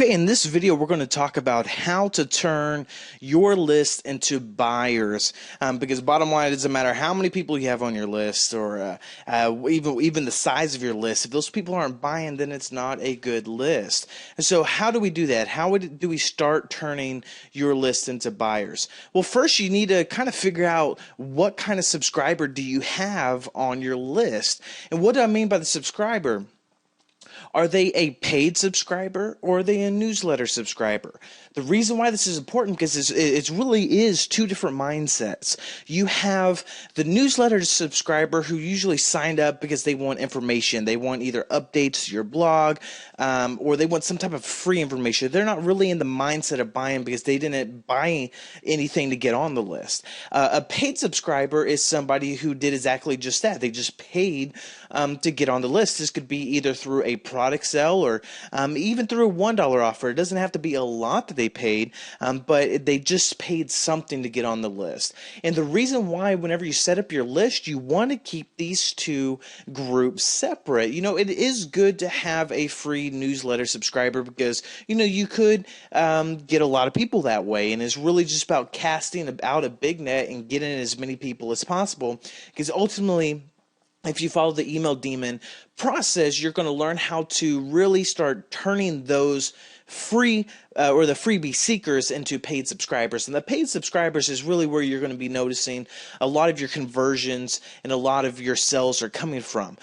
Okay, in this video, we're going to talk about how to turn your list into buyers. Because bottom line, it doesn't matter how many people you have on your list, or even the size of your list. If those people aren't buying, then it's not a good list. And so, how do we do that? Do we start turning your list into buyers? Well, first, you need to kind of figure out what kind of subscriber do you have on your list. And what do I mean by the subscriber? Are they a paid subscriber or are they a newsletter subscriber? The reason why this is important because it really is two different mindsets. You have the newsletter subscriber who usually signed up because they want information. They want either updates to your blog or they want some type of free information. They're not really in the mindset of buying because they didn't buy anything to get on the list. A paid subscriber is somebody who did exactly just that. They just paid to get on the list. This could be either through a product sell or even through a $1 offer. It doesn't have to be a lot that they paid, but they just paid something to get on the list. And the reason why, whenever you set up your list, you want to keep these two groups separate. You know, it is good to have a free newsletter subscriber because, you know, you could get a lot of people that way. And it's really just about casting out a big net and getting as many people as possible, because ultimately, if you follow the email demon process, you're going to learn how to really start turning those free or the freebie seekers into paid subscribers. And the paid subscribers is really where you're going to be noticing a lot of your conversions and a lot of your sales are coming from.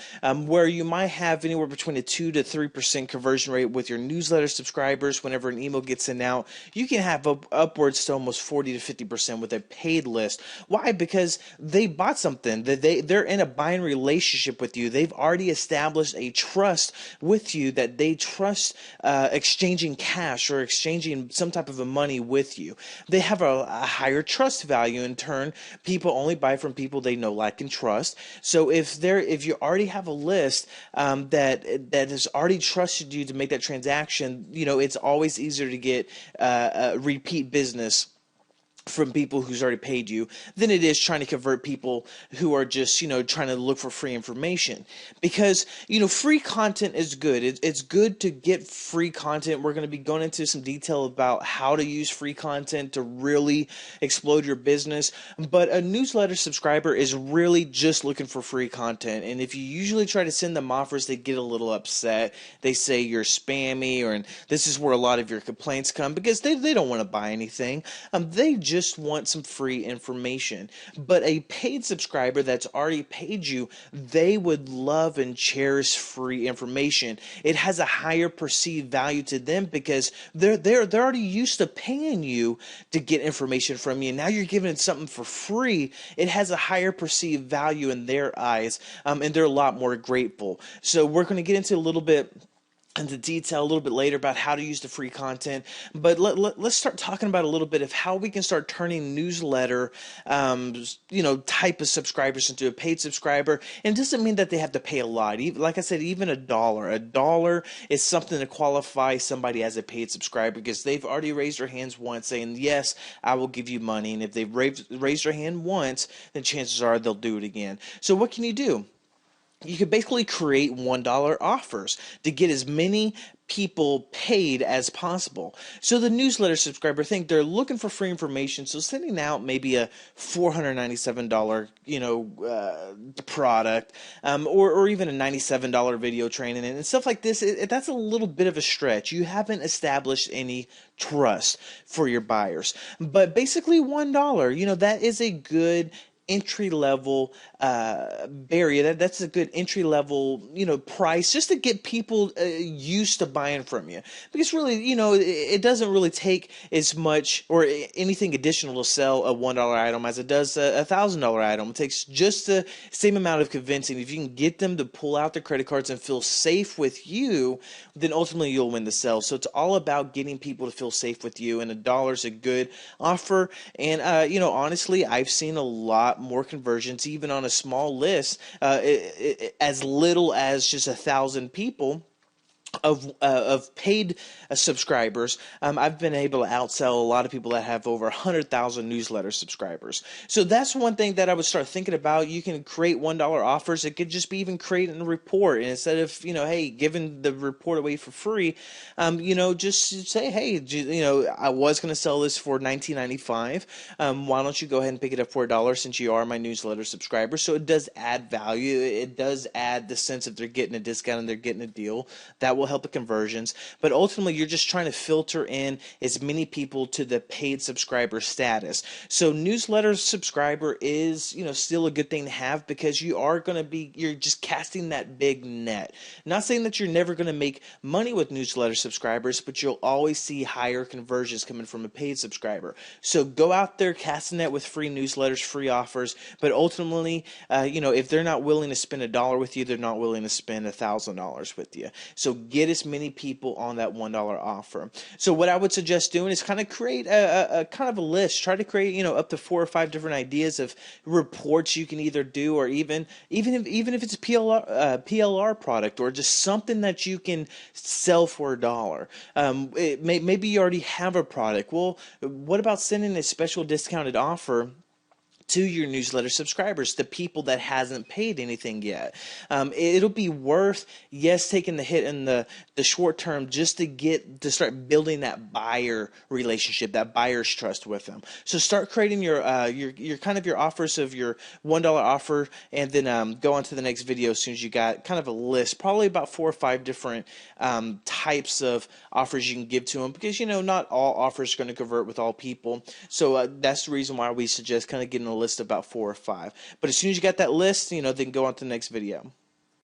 Where you might have anywhere between a 2 to 3% conversion rate with your newsletter subscribers whenever an email gets sent out, you can have upwards to almost 40 to 50% with a paid list. Why? Because they bought something. They're in a buying relationship with you. They've already established a trust with you that they trust exchanging cash or exchanging some type of a money with you. They have a higher trust value. In turn, people only buy from people they know, like, and trust. So if you already have a list that has already trusted you to make that transaction, you know, it's always easier to get repeat business from people who's already paid you than it is trying to convert people who are just, you know, trying to look for free information. Because, you know, free content is good. It's good to get free content. We're going to be going into some detail about how to use free content to really explode your business. But a newsletter subscriber is really just looking for free content. And if you usually try to send them offers, they get a little upset. They say you're spammy, and this is where a lot of your complaints come, because they don't want to buy anything. They just want some free information. But a paid subscriber that's already paid you, they would love and cherish free information. It has a higher perceived value to them because they're already used to paying you to get information from you. Now you're giving it something for free. It has a higher perceived value in their eyes, and they're a lot more grateful. So we're going to get into a little bit into detail a little bit later about how to use the free content, but let's start talking about a little bit of how we can start turning newsletter type of subscribers into a paid subscriber. And it doesn't mean that they have to pay a lot. Like I said, even $1 is something to qualify somebody as a paid subscriber, because they've already raised their hands once saying, yes, I will give you money. And if they've raised their hand once, then chances are they'll do it again. So what can you do? You could basically create $1 offers to get as many people paid as possible. So the newsletter subscriber think they're looking for free information, so sending out maybe a $497 product, or even a $97 video training and stuff like this. That's a little bit of a stretch. You haven't established any trust for your buyers. But basically $1, that is a good entry-level barrier. That's a good entry-level price, just to get people used to buying from you, because really it doesn't really take as much or anything additional to sell a $1 item as it does a $1,000 item. It takes just the same amount of convincing. If you can get them to pull out their credit cards and feel safe with you, then ultimately you'll win the sale. So it's all about getting people to feel safe with you, and $1 is a good offer. And honestly, I've seen a lot more conversions even on a small list, as little as just 1,000 people of paid subscribers, I've been able to outsell a lot of people that have over 100,000 newsletter subscribers. So that's one thing that I would start thinking about. You can create $1 offers. It could just be even creating a report, and instead of hey, giving the report away for free, just say, hey, I was going to sell this for $19.95. Why don't you go ahead and pick it up for $1 since you are my newsletter subscriber? So it does add value. It does add the sense that they're getting a discount and they're getting a deal. That will help the conversions, but ultimately you're just trying to filter in as many people to the paid subscriber status. So newsletter subscriber is still a good thing to have, because you're just casting that big net. Not saying that you're never going to make money with newsletter subscribers, but you'll always see higher conversions coming from a paid subscriber. So go out there, casting that with free newsletters, free offers, but ultimately if they're not willing to spend $1 with you, they're not willing to spend $1,000 with you. So get as many people on that $1 offer. So what I would suggest doing is kind of create a kind of a list. Try to create up to 4 or 5 different ideas of reports you can either do, or even if it's a PLR product, or just something that you can sell for $1. Maybe you already have a product. Well, what about sending a special discounted offer to your newsletter subscribers, the people that hasn't paid anything yet? It'll be worth, yes, taking the hit in the short term, just to start building that buyer relationship, that buyer's trust with them. So start creating your kind of your offers of your $1 offer, and then go on to the next video as soon as you got kind of a list, probably about 4 or 5 different types of offers you can give to them, because not all offers are going to convert with all people. So that's the reason why we suggest kind of getting a list of about 4 or 5. But as soon as you got that list, then go on to the next video.